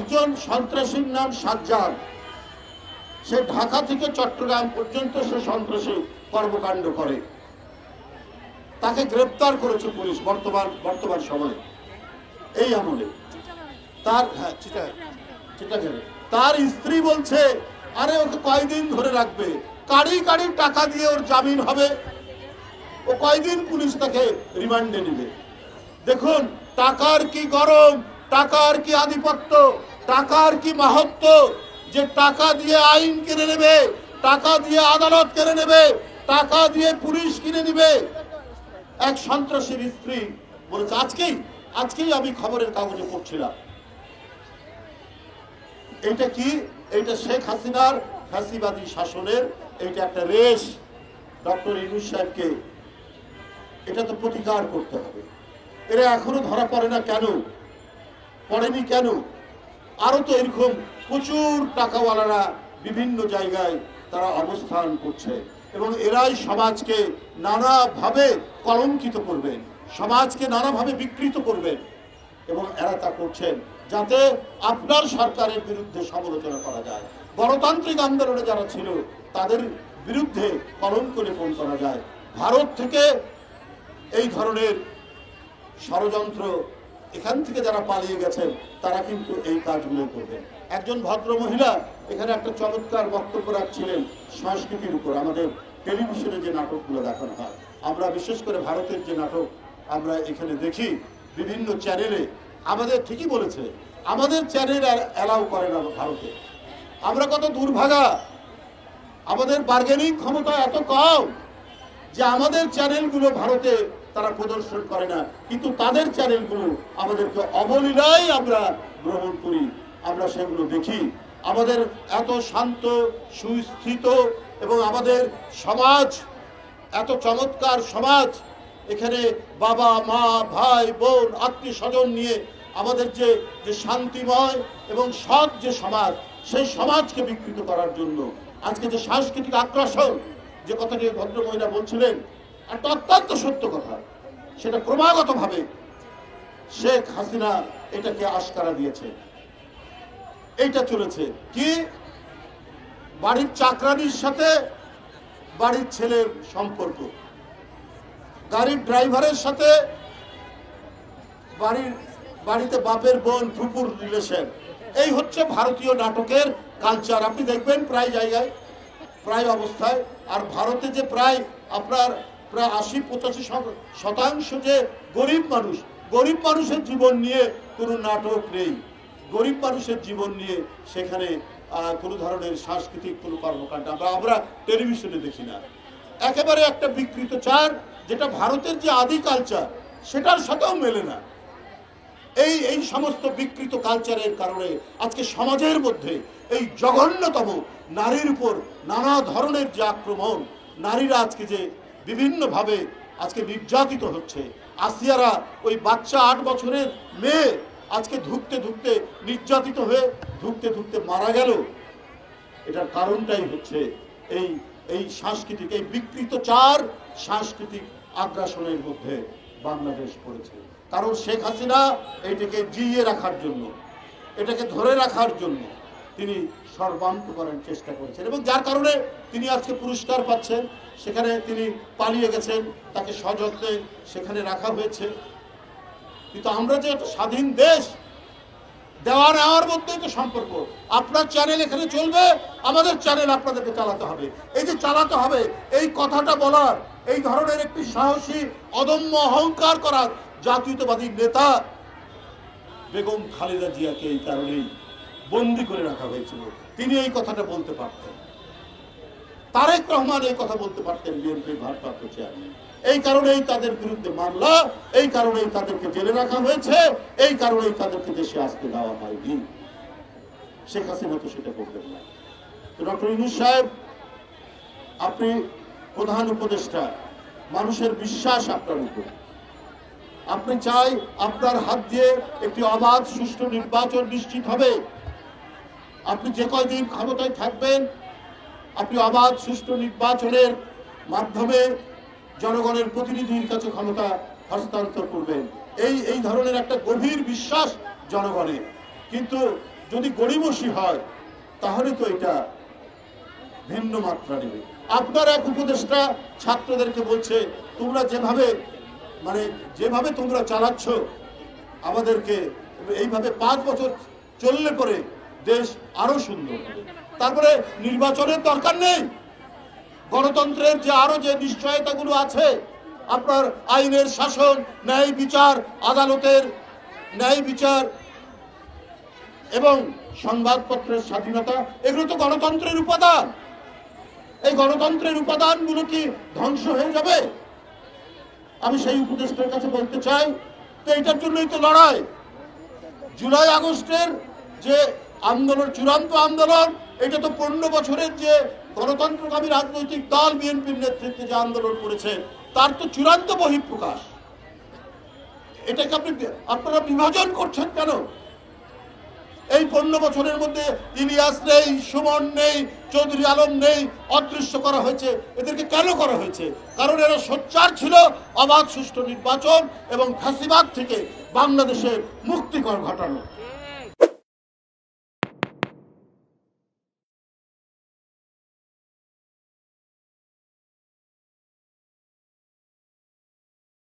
একজন সন্ত্রাসীর নাম সাজ্জাদ, সে ঢাকা থেকে চট্টগ্রাম পর্যন্ত সে সন্ত্রাসী কর্মকাণ্ড করে, তাকে গ্রেপ্তার করেছে পুলিশ বর্তমান সময়ে এই আমলে। তার তার স্ত্রী বলছে আরে ওকে কয়দিন ধরে রাখবে, কাড়ি কাড়ি টাকা দিয়ে ওর জামিন হবে, ও কয়দিন পুলিশ তাকে রিমান্ডে নেবে। দেখুন টাকার কি গরম, টাকার কি আধিপত্য, টাকার কি মাহাত্ম্য, যে টাকা দিয়ে আইন কিনে নেবে, টাকা দিয়ে আদালত কিনে নেবে, টাকা দিয়ে পুলিশ কিনে নেবে। এক সন্ত্রাসীর স্ত্রী বলেছে, আজকেই আমি খবরের কাগজে পড়ছিলাম, এটা কি, এইটা শেখ হাসিনার ফ্যাসিবাদী শাসনের এইটা একটা রেশ। ডক্টর ইউনূস সাহেবকে এটা তো প্রতিকার করতে হবে। এরা এখনো ধরা পড়ে না কেন, পড়েনি কেন? আরো তো এরকম প্রচুর টাকাওয়ালারা বিভিন্ন জায়গায় তারা অবস্থান করছে এবং এরাই সমাজকে নানাভাবে কলঙ্কিত করবেন, সমাজকে নানাভাবে বিকৃত করবেন এবং এরা তা করছেন যাতে আপনার সরকারের বিরুদ্ধে সমালোচনা করা যায়, গণতান্ত্রিক আন্দোলনে যারা ছিল তাদের বিরুদ্ধে কলঙ্ক লেপন করা যায়। ভারত থেকে এই ধরনের ষড়যন্ত্র, এখান থেকে যারা পালিয়ে গেছেন তারা কিন্তু এই কাজগুলো করবেন। একজন ভদ্র মহিলা এখানে একটা চমৎকার বক্তব্য রাখছিলেন সংস্কৃতির উপর। আমাদের টেলিভিশনে যে নাটকগুলো দেখানো হয়, আমরা বিশেষ করে ভারতের যে নাটক আমরা এখানে দেখি বিভিন্ন চ্যানেলে, আমাদের ঠিকই বলেছে, আমাদের চ্যানেল অ্যালাউ করে না ভারতে। আমরা কত দুর্ভাগা, আমাদের বার্গেনিং ক্ষমতা এত কম যে আমাদের চ্যানেলগুলো ভারতে তারা প্রদর্শন করে না, কিন্তু তাদের চ্যানেলগুলো আমাদেরকে অবলীলায় আমরা গ্রহণ করি, আমরা সেগুলো দেখি। আমাদের এত শান্ত সুস্থিত এবং আমাদের সমাজ এত চমৎকার সমাজ, এখানে বাবা মা ভাই বোন আত্মীয় স্বজন নিয়ে আমাদের যে শান্তিময় এবং সৎ যে সমাজ, সেই সমাজকে বিকৃত করার জন্য আজকে যে সাংস্কৃতিক আগ্রাসন, যে কথাটি ভদ্রমহিলা বলছিলেন, একটা অত্যন্ত সত্য কথা, সেটা ক্রমাগতভাবে শেখ হাসিনা এটাকে আশকারা দিয়েছে। এইটা চলেছে কি, বাড়ির চাকরানির সাথে বাড়ির ছেলের সম্পর্ক, গাড়ির ড্রাইভারের সাথে বাড়িতে বাপের বোন ফুপুর রিলেশন, এই হচ্ছে ভারতীয় নাটকের কালচার। আপনি দেখবেন প্রায় জায়গায়, প্রায় অবস্থায়। আর ভারতে যে প্রায় 80-85% যে গরিব মানুষের জীবন নিয়ে কোনো নাটক নেই, গরিব মানুষের জীবন নিয়ে সেখানে কোনো ধরনের সাংস্কৃতিক কোনো কর্মকাণ্ড আমরা টেলিভিশনে দেখি না। একেবারে একটা বিকৃত চার, যেটা ভারতের যে আদি কালচার সেটার সাথেও মেলে না। এই সমস্ত বিকৃত কালচারের কারণে আজকে সমাজের মধ্যে এই জঘন্যতম নারীর উপর নানা ধরনের যে আক্রমণ, নারীরা আজকে যে বিভিন্নভাবে আজকে নির্যাতিত হচ্ছে। আসিয়ারা, ওই বাচ্চা 8 বছরের মেয়ে, আজকে ধুকতে ধুকতে নির্যাতিত হয়ে ধুকতে মারা গেল। এটার কারণটাই হচ্ছে এই সাংস্কৃতিক, এই বিকৃত চার সাংস্কৃতিক আগ্রাসনের মধ্যে বাংলাদেশ পড়েছে। কারণ শেখ হাসিনা এইটাকে জিইয়ে রাখার জন্য, এটাকে ধরে রাখার জন্য তিনি সর্বান্তকরণ চেষ্টা করেছেন এবং যার কারণে তিনি আজকে পুরস্কার পাচ্ছেন। সেখানে তিনি পালিয়ে গেছেন, তাকে সযত্নে সেখানে রাখা হয়েছে। কিন্তু আমরা যে একটা স্বাধীন দেশ, দেওয়া নেওয়ার মধ্যেই তো সম্পর্ক। আপনার চ্যানেল এখানে চলবে, আমাদের চ্যানেল আপনাদেরকে চালাতে হবে। এই যে চালাতে হবে, এই কথাটা বলার, এই ধরনের একটি সাহসী অদম্য অহংকার করার জাতীয়তাবাদী নেতা বেগম খালেদা জিয়াকে এই কারণেই বন্দী করে রাখা হয়েছিল। তিনি এই কথাটা বলতে পারতেন, তারেক রহমান এই কথা বলতে পারতেন, বিএনপির ভারপ্রাপ্ত চেয়ারম্যান। এই কারণেই তাদের বিরুদ্ধে মামলা, এই কারণেই তাদেরকে জেলে রাখা হয়েছে, এই কারণেই তাদেরকে দেশে আসতে দেওয়া হয়নি। শেখ হাসিনা তো সেটা করবেন না। ডক্টর ইউনূস সাহেব, আপনি প্রধান উপদেষ্টা, মানুষের বিশ্বাস আপনার উপর। আপনি চাই আপনার হাত দিয়ে একটি অবাধ সুষ্ঠু নির্বাচন নিশ্চিত হবে। আপনি যে কয়দিন ক্ষমতায় থাকবেন, আপনি অবাধ সুষ্ঠু নির্বাচনের মাধ্যমে জনগণের প্রতিনিধির কাছে ক্ষমতা হস্তান্তর করবেন। এই ধরনের একটা গভীর বিশ্বাস জনগণের। কিন্তু যদি গড়িমসি হয় তাহলে তো এটা ভিন্ন মাত্রা নেবে। আপনার এক উপদেষ্টা ছাত্রদেরকে বলছে, তোমরা যেভাবে তোমরা চালাচ্ছ আমাদেরকে, এইভাবে 5 বছর চললে পরে দেশ আরো সুন্দর হবে। তারপরে নির্বাচনের দরকার নেই, গণতন্ত্রের যে নিশ্চয়তাগুলো আছে, আপনার আইনের শাসন, ন্যায় বিচার, আদালতের ন্যায় বিচার এবং সংবাদপত্রের স্বাধীনতা, এগুলো তো গণতন্ত্রের উপাদান। এই গণতন্ত্রের উপাদানগুলো কি ধ্বংস হয়ে যাবে? আমি সেই উপদেষ্টার কাছে বলতে চাই যে এটার জন্যই তো লড়াই। জুলাই আগস্টের যে আন্দোলন, চূড়ান্ত আন্দোলন, এটা তো 15 বছরের যে গণতন্ত্রকামী রাজনৈতিক দল বিএনপির নেতৃত্বে যে আন্দোলন করেছে তার তো চূড়ান্ত বহিঃপ্রকাশ। এটাকে আপনারা বিভাজন করছেন কেন? এই 15 বছরের মধ্যে ইলিয়াস নেই, সুমন নেই, চৌধুরী আলম নেই, অদৃশ্য করা হয়েছে। এদেরকে কেন করা হয়েছে? কারণ এরা সোচ্চার ছিল অবাধ সুষ্ঠু নির্বাচন এবং ফ্যাসিবাদ থেকে বাংলাদেশের মুক্তিকর ঘটানো।